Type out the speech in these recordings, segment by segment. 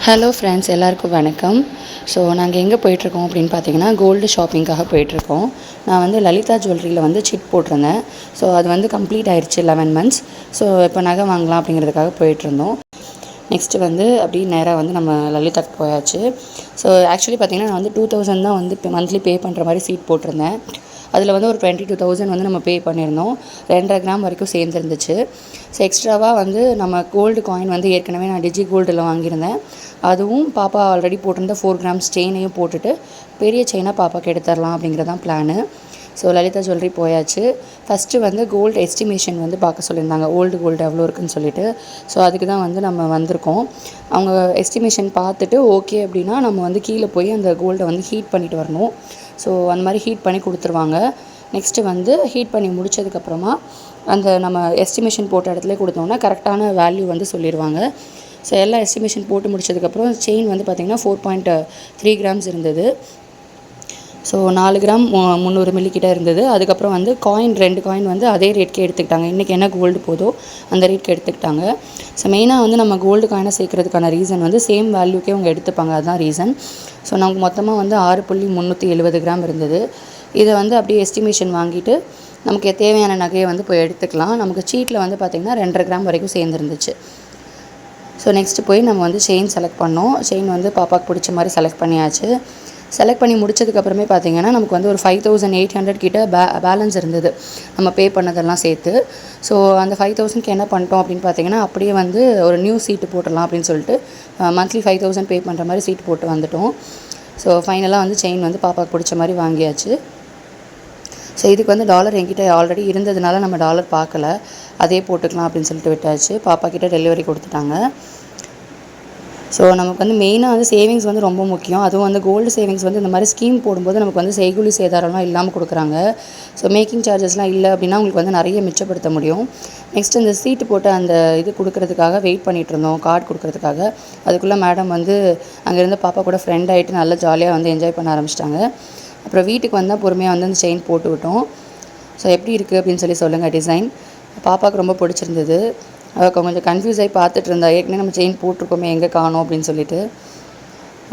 Hello friends, எல்லாருக்கும் வணக்கம். So நாங்கள் எங்கே போயிட்டுருக்கோம் அப்படின்னு பார்த்தீங்கன்னா, கோல்டு ஷாப்பிங்காக போயிட்டுருக்கோம். நான் வந்து லலிதா ஜுவல்லரியில் வந்து சிட் போட்டிருந்தேன். ஸோ அது வந்து கம்ப்ளீட் ஆயிடுச்சு 11 மந்த்ஸ். ஸோ இப்போ நகை வாங்கலாம் அப்படிங்கிறதுக்காக போயிட்டுருந்தோம். நெக்ஸ்ட்டு வந்து அப்படியே நேராக வந்து நம்ம லலிதாக்கு போயாச்சு. ஸோ ஆக்சுவலி பார்த்திங்கன்னா, நான் வந்து 2000 தான் வந்து மந்த்லி பே பண்ணுற மாதிரி சீட் போட்டிருந்தேன். அதில் வந்து ஒரு 22,000 வந்து நம்ம பே பண்ணியிருந்தோம். 2.5 கிராம் வரைக்கும் சேர்ந்துருந்துச்சு. ஸோ எக்ஸ்ட்ராவாக வந்து நம்ம கோல்டு காயின் வந்து ஏற்கனவே நான் டிஜி கோல்டில் வாங்கியிருந்தேன். அதுவும் பாப்பா ஆல்ரெடி போட்டிருந்த 4 கிராம்ஸ் செயினையும் போட்டுட்டு பெரிய செயினாக பாப்பாவுக்கு எடுத்துடலாம் அப்படிங்கிறதான் பிளானு. ஸோ லலிதா ஜுவல்லரி போயாச்சு. ஃபஸ்ட்டு வந்து கோல்டு எஸ்டிமேஷன் வந்து பார்க்க சொல்லியிருந்தாங்க, ஓல்டு கோல்டு எவ்வளோ இருக்குதுன்னு சொல்லிட்டு. ஸோ அதுக்கு தான் வந்து நம்ம வந்திருக்கோம். அவங்க எஸ்டிமேஷன் பார்த்துட்டு ஓகே அப்படின்னா நம்ம வந்து கீழே போய் அந்த கோல்டை வந்து ஹீட் பண்ணிட்டு வரணும். ஸோ அந்த மாதிரி ஹீட் பண்ணி கொடுத்துருவாங்க. நெக்ஸ்ட்டு வந்து ஹீட் பண்ணி முடித்ததுக்கப்புறமா அந்த நம்ம எஸ்டிமேஷன் போட்ட இடத்துல கொடுத்தோம்னா கரெக்டான வேல்யூ வந்து சொல்லிடுவாங்க. ஸோ எல்லா எஸ்டிமேஷன் போட்டு முடிச்சதுக்கப்புறம் செயின் வந்து பார்த்திங்கன்னா 4.3 கிராம்ஸ் இருந்தது. ஸோ 4 கிராம் 300 மில்லி கிட்ட இருந்தது. அதுக்கப்புறம் வந்து காயின் 2 காயின் வந்து அதே ரேட்கே எடுத்துக்கிட்டாங்க. இன்றைக்கி என்ன கோல்டு போதோ அந்த ரேட்க்கு எடுத்துக்கிட்டாங்க. ஸோ மெயினாக வந்து நம்ம கோல்டு காயினை சேர்க்கறதுக்கான ரீசன் வந்து சேம் வேல்யூக்கே அவங்க எடுத்துப்பாங்க, அதுதான் ரீசன். ஸோ நமக்கு மொத்தமாக வந்து 6.370 கிராம் இருந்தது. இதை வந்து அப்படியே எஸ்டிமேஷன் வாங்கிட்டு நமக்கு தேவையான நகையை வந்து போய் எடுத்துக்கலாம். நமக்கு சீட்டில் வந்து பார்த்திங்கன்னா 2.5 கிராம் வரைக்கும் சேர்ந்துருந்துச்சு. ஸோ நெக்ஸ்ட்டு போய் நம்ம வந்து செயின் செலக்ட் பண்ணோம். செயின் வந்து பாப்பாவுக்கு பிடிச்ச மாதிரி செலக்ட் பண்ணியாச்சு. செலக்ட் பண்ணி முடிச்சதுக்கப்புறமே பார்த்திங்கன்னா நமக்கு வந்து ஒரு 5800 கிட்ட பேலன்ஸ் இருந்தது, நம்ம பே பண்ணதெல்லாம் சேர்த்து. ஸோ அந்த 5000க்கு என்ன பண்ணிட்டோம் அப்படின்னு பார்த்திங்கன்னா, அப்படியே வந்து ஒரு நியூ சீட்டு போட்டுடலாம் அப்படின்னு சொல்லிட்டு மந்த்லி 5000 பே பண்ணுற மாதிரி சீட்டு போட்டு வந்துட்டோம். ஸோ ஃபைனலாக வந்து செயின் வந்து பாப்பாவுக்கு பிடிச்ச மாதிரி வாங்கியாச்சு. ஸோ இதுக்கு வந்து டாலர் என்கிட்ட ஆல்ரெடி இருந்ததுனால நம்ம டாலர் பார்க்கல, அதே போட்டுக்கலாம் அப்படின்னு சொல்லிட்டு விட்டாச்சு. பாப்பா கிட்ட டெலிவரி கொடுத்துட்டாங்க. ஸோ நமக்கு வந்து மெயினாக வந்து சேவிங்ஸ் வந்து ரொம்ப முக்கியம். அதுவும் வந்து கோல்டு சேவிங்ஸ் வந்து இந்த மாதிரி ஸ்கீம் போடும்போது நமக்கு வந்து செய்கூலி சேதாரம்லாம் இல்லாமல் கொடுக்குறாங்க. ஸோ மேக்கிங் சார்ஜஸ்லாம் இல்லை அப்படின்னா உங்களுக்கு வந்து நிறைய மிச்சப்படுத்த முடியும். நெக்ஸ்ட் இந்த சீட்டு போட்டு அந்த இது கொடுக்கறதுக்காக வெயிட் பண்ணிகிட்டு இருந்தோம், கார்டு கொடுக்கறதுக்காக. அதுக்குள்ளே மேடம் வந்து அங்கேருந்து பாப்பா கூட ஃப்ரெண்ட் ஆகிட்டு நல்லா ஜாலியாக வந்து என்ஜாய் பண்ண ஆரம்பிச்சிட்டாங்க. அப்புறம் வீட்டுக்கு வந்தால் பொறுமையாக வந்து அந்த செயின் போட்டு விட்டோம். ஸோ எப்படி இருக்குது அப்படின்னு சொல்லி சொல்லுங்கள். டிசைன் பாப்பாவுக்கு ரொம்ப பிடிச்சிருந்தது. அவள் கொஞ்சம் கன்ஃபியூஸ் ஆகி பார்த்துட்டு இருந்தா, ஏற்கனவே நம்ம செயின் போட்டிருக்கோமே எங்கே காணோம் அப்படின்னு சொல்லிட்டு.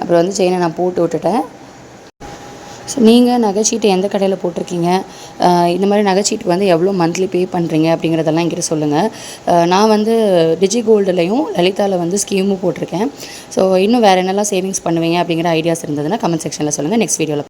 அப்புறம் வந்து செயினை நான் போட்டு விட்டுட்டேன். ஸோ நீங்கள் நகைச்சீட்டு எந்த கடையில் போட்டிருக்கீங்க, இந்த மாதிரி நகைச்சீட்டுக்கு வந்து எவ்வளோ மந்த்லி பே பண்ணுறீங்க அப்படிங்கிறதெல்லாம் என்கிட்ட சொல்லுங்கள். நான் வந்து டிஜி கோல்டுலையும் லலிதாவில் வந்து ஸ்கீமும் போட்டிருக்கேன். ஸோ இன்னும் வேறு என்னெல்லாம் சேவிங்ஸ் பண்ணுவீங்க அப்படிங்கிற ஐடியாஸ் இருந்ததுன்னா கமெண்ட் செக்ஷனில் சொல்லுங்கள். நெக்ஸ்ட் வீடியோவில்